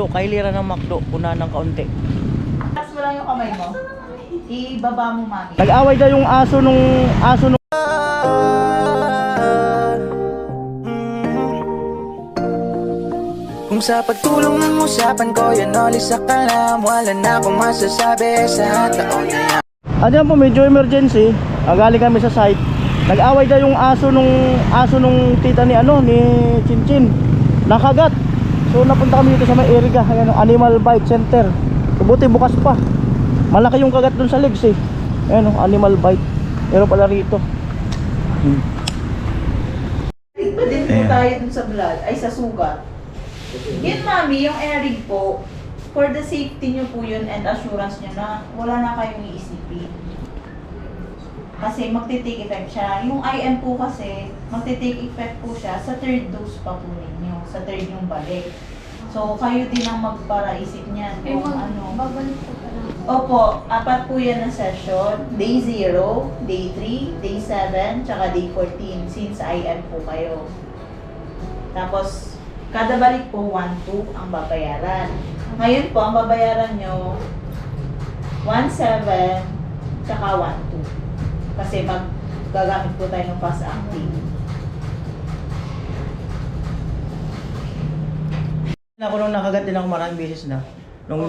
McDo, kailiran ng McDo, una ng kaunti. Taas mo lang yung kamay mo. Ibaba mo, mami. Nag-away daw yung aso nung Kung sa pagtulong ng usapan ko, yan olis sa kalam. Wala na akong masasabi sa taon na yan. Diyan po, medyo emergency. Galing kami sa site. Nag-away daw yung aso nung tita ni ni Chinchin. Nakagat. So napunta kami dito sa may area, Animal Bite Center. Buti bukas pa. Malaki yung kagat dun sa legs eh. Animal Bite. Pero pala rito. Din po tayo dun sa blood, ay sa sugat. Yun, mami, yung airing po, for the safety nyo po yun and assurance nyo na wala na kayong iisipin. Kasi magti-take effect siya. Yung IM po kasi, magti-take effect po siya sa third dose pa po ninyo, sa third yung balik. So, kayo din ang magparaisip niyan kung ano. Babalik ko pa lang. Opo, 4 po yan na session. Day 0, day 3, day 7, tsaka day 14 since IM po kayo. Tapos, kada balik po, 1-2 ang babayaran. Ngayon po, ang babayaran nyo, 1-7, tsaka 1-2. Kasi gagamit po tayo ng fast acting. Ako nung nakagat din ako maraming beses na. Nung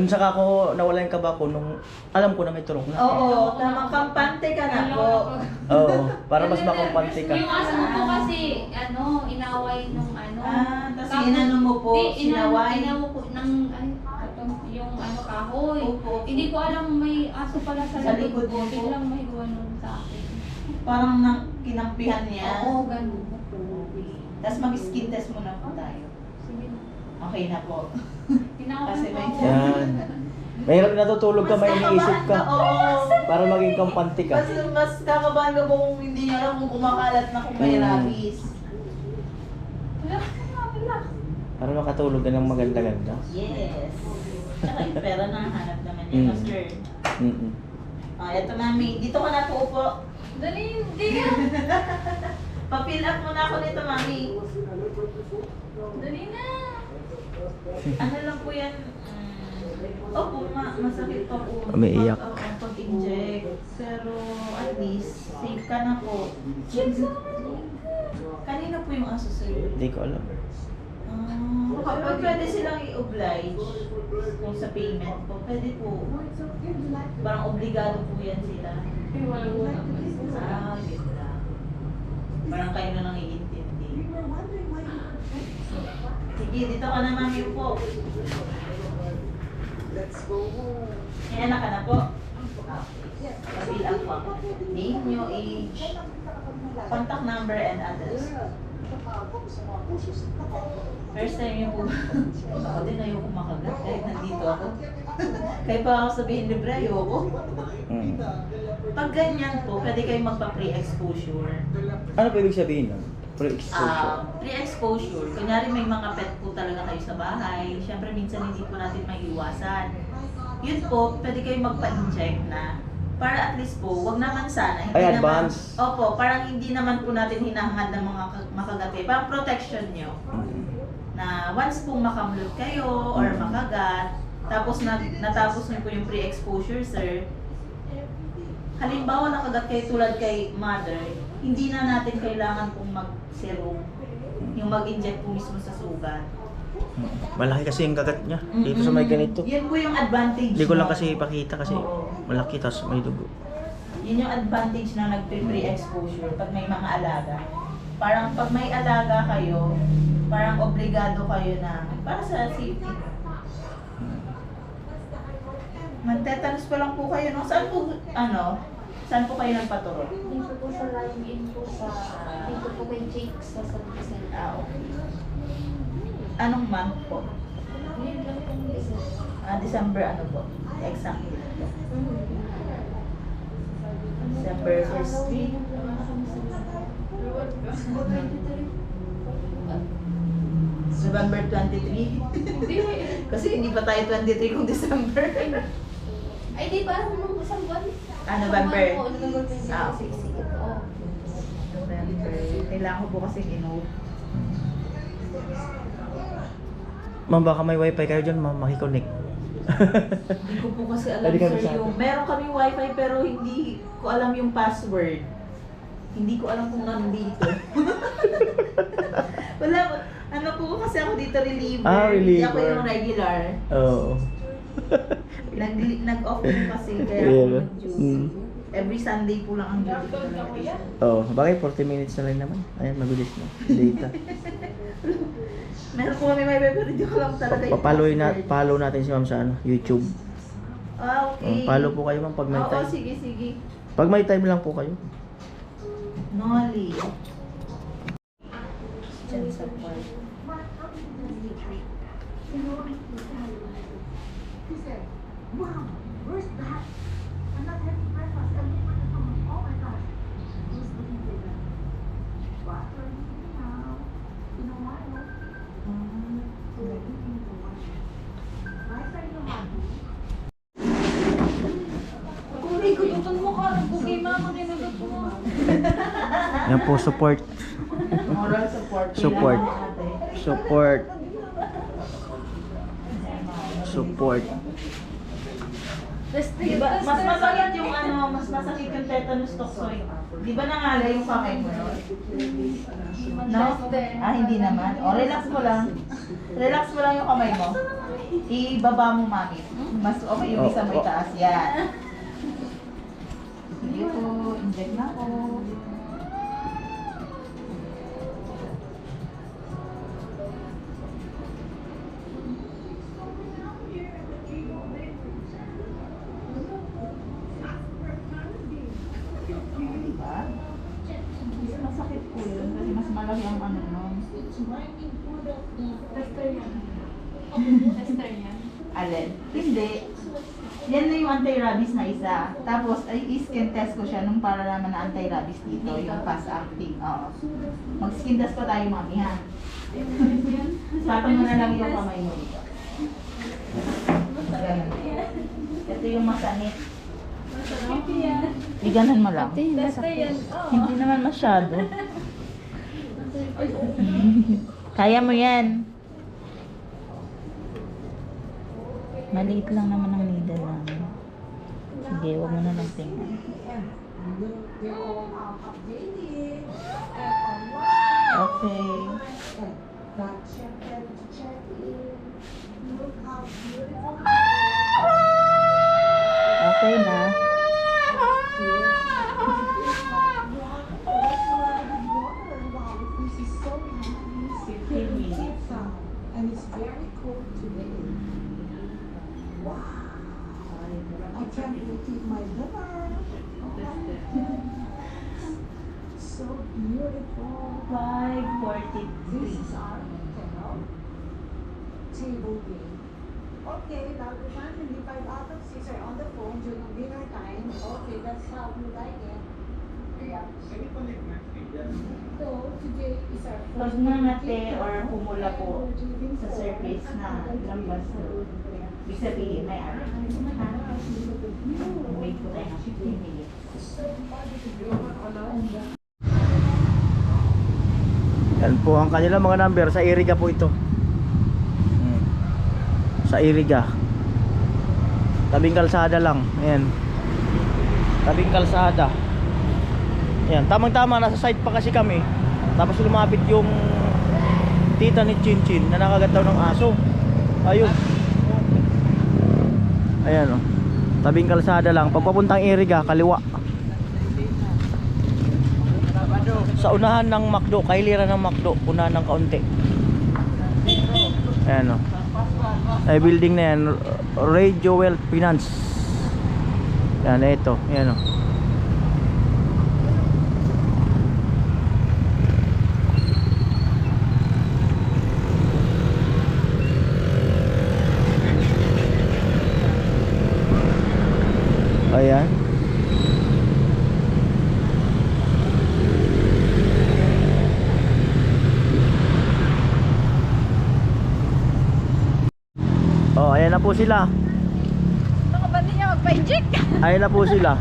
saka ako nawala yung kaba ko, nung alam ko na may turok na. Oo, tamang kampante ka na po. Oo, para mas makampante ka. Yung aso mo po kasi, inaway nung Tapos inano mo po, sinaway. Inawa po ng, yung kahoy. Opo. Hindi ko alam may aso pala sa Sa likod likod ko. mo po. Biglang may gumanon sa akin. Parang kinampihan niya. Oo, ganun. Tapos mag-skin test muna po tayo. Sige na. Okay na po. Tinawag Kasi ko may- ako. Yan. Mahirap natutulog ka, may iniisip ka. Oo. Para maging kampante ka. Mas kakabahan ka po kung hindi niya alam kung kumakalat na kung may rabies. Relax ka na, relax. Para makatulog ka ng maganda-ganda. Yes. Tsaka yung pera na hanap naman niya, master. Eto mami, dito ka na po upo. Dali, hindi ka. Pa-fill up muna ako nito mami. Dali na. Ano lang po yan? Opo nga, masakit pa po. Umiiyak. Pag-inject. Pero at least, safe ka na po. Kanina po yung aso sa'yo. Hindi ko alam. Pero pwede silang i-oblige kung sa payment po. Pwede po. Parang obligado po yan sila. Ay, walang walang. Yun lang. Parang kayo na lang iintindi. Sige, dito ka na mami po. May anak ka na po? Pabil up po. Name nyo, age, contact number, and address. First time yung po. Ako din ayoko makagat kahit nandito ako. Kahit pa ako sabihin libre, ayoko. Pag ganyan po, pwede kayong magpa-pre-exposure. Ano pa ibig sabihin nun? Pre-exposure. Pre-exposure. Kunyari may mga pet po talaga kayo sa bahay. Siyempre minsan hindi po natin maiiwasan. Yun po, pwede kayong magpa-inject na. Para at least po, wag naman sana. Hindi Ay, naman, advance. Opo, parang hindi naman po natin hinahangad ng mga makagate. Parang protection nyo. Na once pong makamlot kayo or makagat, tapos natapos nyo po yung pre-exposure, sir, halimbawa nakagat kayo tulad kay mother, hindi na natin kailangan pong mag-serum, yung mag-inject po mismo sa sugat. Malaki kasi yung kagat niya. Dito sa may ganito. Yan po yung advantage. Hindi ko lang no? kasi ipakita kasi Oo. malaki tas may dugo. Yun yung advantage na nagpe-pre-exposure pag may mga alaga. Parang pag may alaga kayo, parang obligado kayo na para sa safety. Magtetanus pa lang po kayo, no? Saan po kayo nagpaturo? Dito po sa line-in po sa, dito po kay Jake sa San Vicente. Okay. Anong month po? Ngayon lang po yung isa. December ano po? Exactly. December 1st week. November 23. Kasi hindi pa tayo 23 kung December. Ay, di ba? Nung isang buwan? November. Oo, November 20. Sige po. November. Kailangan ko po kasi Ma'am, baka may wifi kayo dyan, ma'am, makiconnect. Hindi ko po kasi alam, Pwede kami sir, sa yung... Meron kaming wifi pero hindi ko alam yung password. Hindi ko alam kung nandito. Wala, ano po kasi ako dito, reliever. Ah, Hindi ako reliever. yung regular. Oo. Nag-off po kasi, kaya Yeah. ako nag-duty. Mm. Every Sunday po lang ang duty ko talaga. Oo, bakit 40 minutes na lang naman. Ayan, mabilis na. Data. Meron po kami wifi pero hindi ko lang talaga yung password. Follow natin si ma'am sa ano, YouTube. Ah, okay. Follow po kayo ma'am pag may Oo, time. sige, sige. Pag may time lang po kayo. Nolly. Diyan sa park. Kuray ko yung mo ka. Bugay mama, kinulot mo. Yan po, support. Moral support. Support. Kailangan natin. Support. Support. Diba, mas masakit yung ano, mas masakit yung tetanus toxoid. Di ba nangala yung kamay mo nun? No? Ah, hindi naman. O, relax mo lang. Relax mo lang yung kamay mo. Ibaba mo, mami. Mas okay yung isa mo itaas. Yan. Sige po, inject na ako. Diba? Mas masakit po yun kasi mas malaki ang ano nun. Tester yan. Tester yan. Alin? Hindi. Yan na yung anti-rabies na isa. Tapos, ay skin test ko siya nung para naman na anti-rabies dito, yung fast acting. Oo. Mag-skin test pa tayo, mami, ha? Sapang mo na lang yung kamay mo dito. Ganun. Ito yung masanit. Masarap yan. Iganan mo lang. Tester yan. Hindi naman masyado. Kaya mo yan. Maliit lang naman ang needle namin. Sige, huwag mo na lang tingnan. Okay. Okay na. And it's very cold today. Wow. I can't even eat my dinner. So beautiful. 5:43. This is our table game. Okay, now the family, 5 out of 6 are on the phone during dinner time. Okay, that's how we like it. So, today is our Pag nangate or pumula po sa surface na lambas na, ibig sabihin may araw. Wait po tayo ng 15 minutes. Yan po ang kanila mga number. Sa Iriga po ito. Sa Iriga. Tabing kalsada lang. Ayan. Tabing kalsada. Ayan. Tamang-tama. Nasa site pa kasi kami. Tapos lumapit yung tita ni Chinchin na nakagat daw ng aso. Ayun. Ayan o. Tabing kalsada lang. Pagpapuntang Iriga, kaliwa. Sa unahan ng McDo, kahiliran ng McDo, unahan ng kaunti. Ayan o. Ay building na yan, Radio Wealth Finance. Yan, ito. Ayan o. Ayan. Oh, ayan na po sila. Baka ba niya magpa-inject? Ayan na po sila.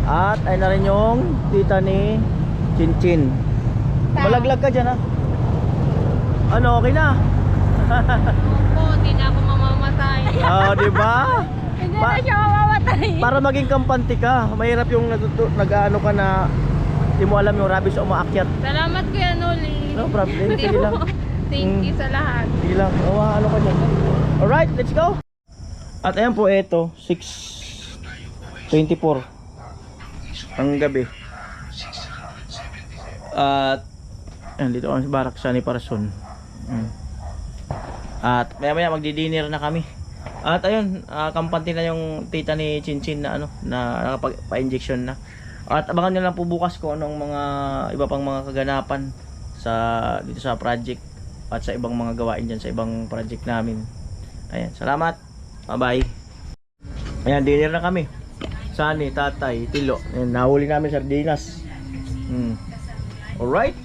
At ayun na rin yung tita ni Chinchin. Malaglag ka dyan ha. Ano, okay na? Opo, hindi na ako mamamatay. Oh, di ba? Hindi na siya mamamatay. Para maging kampante ka, mahirap yung nag-ano ka na hindi mo alam yung rabies umaakyat. Salamat Kuya Noli. No problem, sige lang. Thank you sa lahat. Sige lang, ano ka dyan. Alright, let's go! At ayan po ito, 6:24 ang gabi. At ayan, dito kami sa barak sa Niparson. At maya maya magdi-dinner na kami. At ayun, kampante na yung tita ni Chinchin na ano, na nakapagpa-injection na. At abangan nyo lang po bukas kung anong mga iba pang mga kaganapan sa dito sa project at sa ibang mga gawain dyan sa ibang project namin. Ayan, salamat. Bye-bye. Ayan, dinner na kami. Sani, tatay, tilo. Ayan, nahuli namin sardinas. Alright.